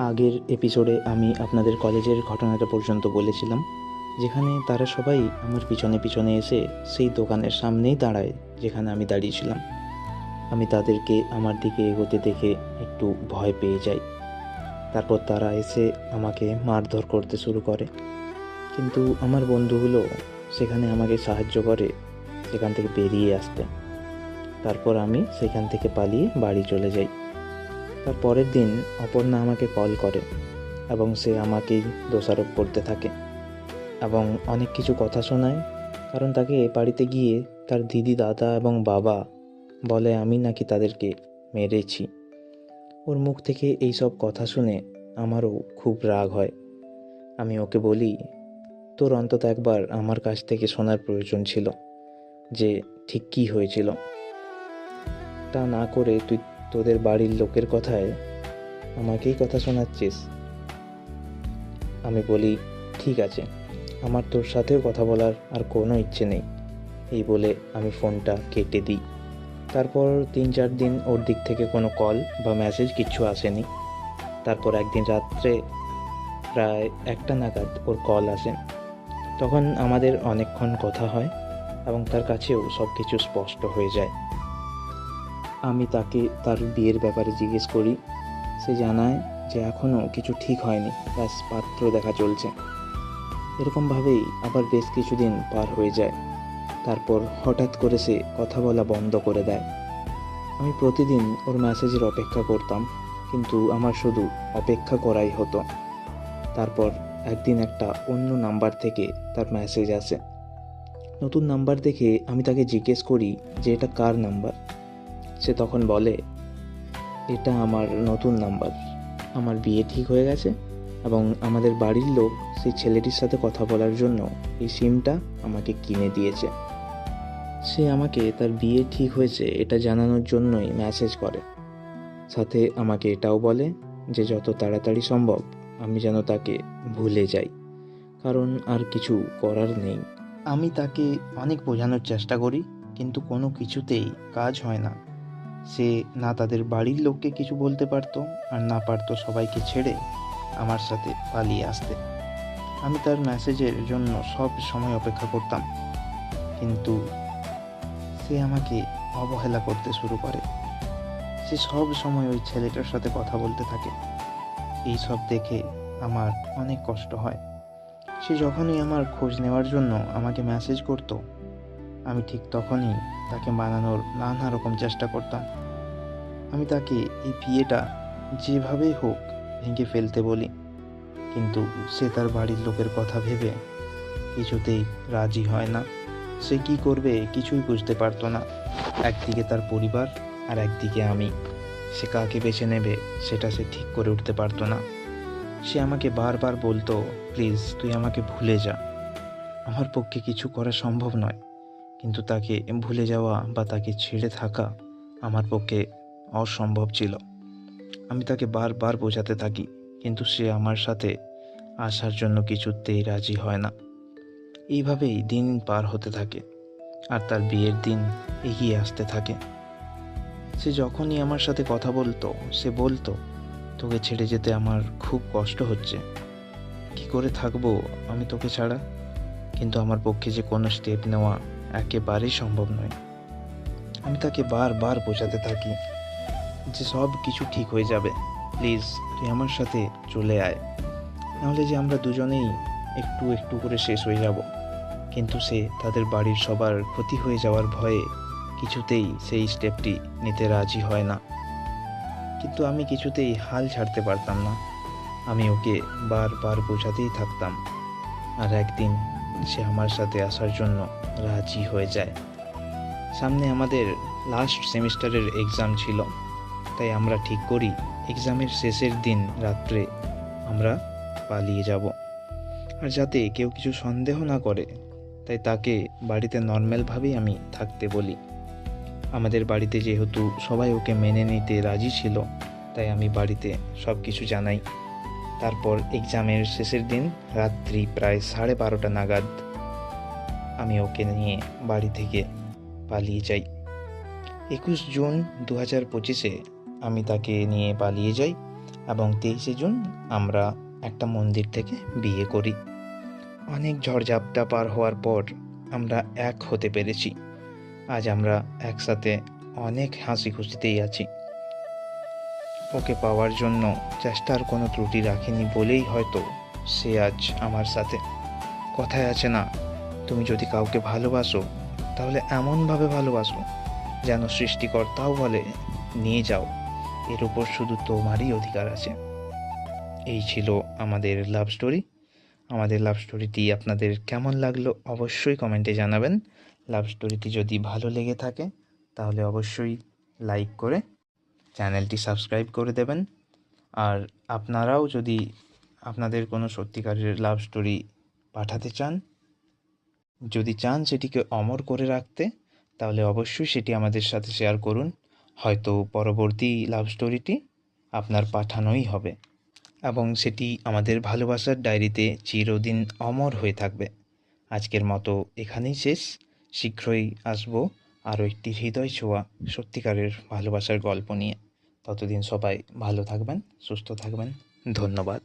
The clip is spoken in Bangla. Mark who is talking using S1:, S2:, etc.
S1: আগের এপিসোডে আমি আপনাদের কলেজের ঘটনাটা পর্যন্ত বলেছিলাম, যেখানে তারা সবাই আমার পিছনে পিছনে এসে সেই দোকানের সামনেই দাঁড়ায় যেখানে আমি দাঁড়িয়েছিলাম। আমি তাদেরকে আমার দিকে এগোতে দেখে একটু ভয় পেয়ে যাই। তারপর তারা এসে আমাকে মারধর করতে শুরু করে, কিন্তু আমার বন্ধুগুলো সেখানে আমাকে সাহায্য করে সেখান থেকে বেরিয়ে আসতে। তারপর আমি সেখান থেকে পালিয়ে বাড়ি চলে যাই। তার পরের দিন অপর্ণা আমাকে কল করে এবং সে আমাকেই দোষারোপ করতে থাকে এবং অনেক কিছু কথা শোনায়, কারণ তাকে এ বাড়িতে গিয়ে তার দিদি, দাদা এবং বাবা বলে আমি নাকি তাদেরকে মেরেছি। ওর মুখ থেকে এই সব কথা শুনে আমারও খুব রাগ হয়। আমি ওকে বলি, তোর অন্তত একবার আমার কাছ থেকে শোনার প্রয়োজন ছিল যে ঠিক কী হয়েছিল। তা না করে তুই তোদের বাড়ির লোকের কথায় আমাকেই কথা শোনাচ্ছিস। আমি বলি, ঠিক আছে, আমার তোর সাথেও কথা বলার আর কোনো ইচ্ছে নেই। এই বলে আমি ফোনটা কেটে দিই। তারপর 3-4 দিন ওর দিক থেকে কোনো কল বা মেসেজ কিচ্ছু আসেনি। তারপর একদিন রাত্রে প্রায় 1টা নাগাদ ওর কল আসে। তখন আমাদের অনেকক্ষণ কথা হয় এবং তার কাছেও সব কিছু স্পষ্ট হয়ে যায়। আমি তাকে তার বিয়ের ব্যাপারে জিজ্ঞেস করি। সে জানায় যে এখনও কিছু ঠিক হয়নি, ব্যাস পাত্র দেখা চলছে। এরকমভাবেই আবার বেশ কিছুদিন পার হয়ে যায়। তারপর হঠাৎ করে সে কথা বলা বন্ধ করে দেয়। আমি প্রতিদিন ওর মেসেজের অপেক্ষা করতাম, কিন্তু আমার শুধু অপেক্ষা করাই হতো। তারপর একদিন একটা অন্য নাম্বার থেকে তার মেসেজ আসে। নতুন নাম্বার দেখে আমি তাকে জিজ্ঞেস করি যে এটা কার নাম্বার। সে তখন বলে, এটা আমার নতুন নাম্বার। আমার বিয়ে ঠিক হয়ে গেছে এবং আমাদের বাড়ির লোক সেই ছেলেটির সাথে কথা বলার জন্য এই সিমটা আমাকে কিনে দিয়েছে। সে আমাকে তার বিয়ে ঠিক হয়েছে এটা জানানোর জন্যই মেসেজ করে। সাথে আমাকে এটাও বলে যে যত তাড়াতাড়ি সম্ভব আমি যেন তাকে ভুলে যাই, কারণ আর কিছু করার নেই। আমি তাকে অনেক বোঝানোর চেষ্টা করি, কিন্তু কোনো কিছুতেই কাজ হয় না। সে না তাদের বাড়ির লোককে কিছু বলতে পারতো, আর না পারতো সবাইকে ছেড়ে আমার সাথে পালিয়ে আসতে। আমি তার মেসেজের জন্য সব সময় অপেক্ষা করতাম, কিন্তু সে আমাকে অবহেলা করতে শুরু করে। সে সব সময় ওই ছেলেটার সাথে কথা বলতে থাকে। এই সব দেখে আমার অনেক কষ্ট হয়। সে যখনই আমার খোঁজ নেওয়ার জন্য আমাকে মেসেজ করতো, আমি ঠিক তখনই তাকে মানানোর নানা রকম চেষ্টা করতাম। আমি তাকে এই বিয়েটা যেভাবেই হোক ভেঙে ফেলতে বলি, কিন্তু সে তার বাড়ির লোকের কথা ভেবে কিছুতেই রাজি হয় না। সে কি করবে কিছুই বুঝতে পারতো না। একদিকে তার পরিবার আর একদিকে আমি। সে কাকে বেছে নেবে সেটা সে ঠিক করে উঠতে পারতো না। সে আমাকে বারবার বলতো, প্লিজ তুই আমাকে ভুলে যা। আমার পক্ষে কিছু করা সম্ভব নয়, কিন্তু তাকে ভুলে যাওয়া বা তাকে ছেড়ে থাকা আমার পক্ষে অসম্ভব ছিল। আমি তাকে বারবার বোঝাতে থাকি, কিন্তু সে আমার সাথে আসার জন্য কিছুতেই রাজি হয় না। এইভাবেই দিন পার হতে থাকে আর তার বিয়ের দিন এগিয়ে আসতে থাকে। সে যখনই আমার সাথে কথা বলতো, সে বলতো, তোকে ছেড়ে যেতে আমার খুব কষ্ট হচ্ছে। কি করে থাকবো আমি তোকে ছাড়া? কিন্তু আমার পক্ষে যে কোনো স্টেপ নেওয়া একেবারেই সম্ভব নয়। আমি তাকে বারবার বোঝাতে থাকি যে সব কিছু ঠিক হয়ে যাবে, প্লিজ তুই আমার সাথে চলে আয়, নাহলে যে আমরা দুজনেই একটু একটু করে শেষ হয়ে যাব। কিন্তু সে তাদের বাড়ির সবার ক্ষতি হয়ে যাওয়ার ভয়ে কিছুতেই সেই স্টেপটি নিতে রাজি হয় না। কিন্তু আমি কিছুতেই হাল ছাড়তে পারতাম না। আমি ওকে বারবার বোঝাতেই থাকতাম, আর একদিন সে আমার সাথে আসার জন্য রাজি হয়ে যায়। সামনে আমাদের লাস্ট সেমিস্টারের এক্সাম ছিল, তাই আমরা ঠিক করি এক্সামের শেষের দিন রাত্রে আমরা পালিয়ে যাব। আর যাতে কেউ কিছু সন্দেহ না করে, তাই তাকে বাড়িতে নর্মালভাবেই আমি থাকতে বলি। আমাদের বাড়িতে যেহেতু সবাই ওকে মেনে নিতে রাজি ছিল, তাই আমি বাড়িতে সব কিছু জানাই। তারপর এক্সামের শেষের দিন রাত্রি প্রায় 12:30 নাগাদ আমি ওকে নিয়ে বাড়ি থেকে পালিয়ে যাই। 21 জুন 2025 আমি তাকে নিয়ে পালিয়ে যাই এবং 23শে জুন আমরা একটা মন্দির থেকে বিয়ে করি। অনেক ঝড়ঝাপটা পার হওয়ার পর আমরা এক হতে পেরেছি। আজ আমরা একসাথে অনেক হাসি খুশিতেই আছি। ওকে পাওয়ার জন্য চেষ্টার কোনো ত্রুটি রাখিনি বলেই হয়তো সে আজ আমার সাথে। কথায় আছে না, তুমি যদি কাউকে ভালোবাসো তাহলে এমনভাবে ভালোবাসো যেন সৃষ্টিকর্তাও বলে নিয়ে যাও, এর উপর শুধু তোমারই অধিকার আছে। এই ছিল আমাদের লাভ স্টোরি। আমাদের লাভ স্টোরিটি আপনাদের কেমন লাগলো অবশ্যই কমেন্টে জানাবেন। লাভ স্টোরিটি যদি ভালো লেগে থাকে তাহলে অবশ্যই লাইক করে চ্যানেলটি সাবস্ক্রাইব করে দেবেন। আর আপনারাও যদি আপনাদের কোনো সত্যিকারের লাভ স্টোরি পাঠাতে চান, যদি চান সেটিকে অমর করে রাখতে, তাহলে অবশ্যই সেটি আমাদের সাথে শেয়ার করুন। হয়তো পরবর্তী লাভ স্টোরিটি আপনার পাঠানোই হবে এবং সেটি আমাদের ভালোবাসার ডায়েরিতে চিরদিন অমর হয়ে থাকবে। আজকের মতো এখানেই শেষ। শীঘ্রই আসবো আরও একটি হৃদয় ছোঁয়া সত্যিকারের ভালোবাসার গল্প নিয়ে। ততদিন সবাই ভালো থাকবেন, সুস্থ থাকবেন। ধন্যবাদ।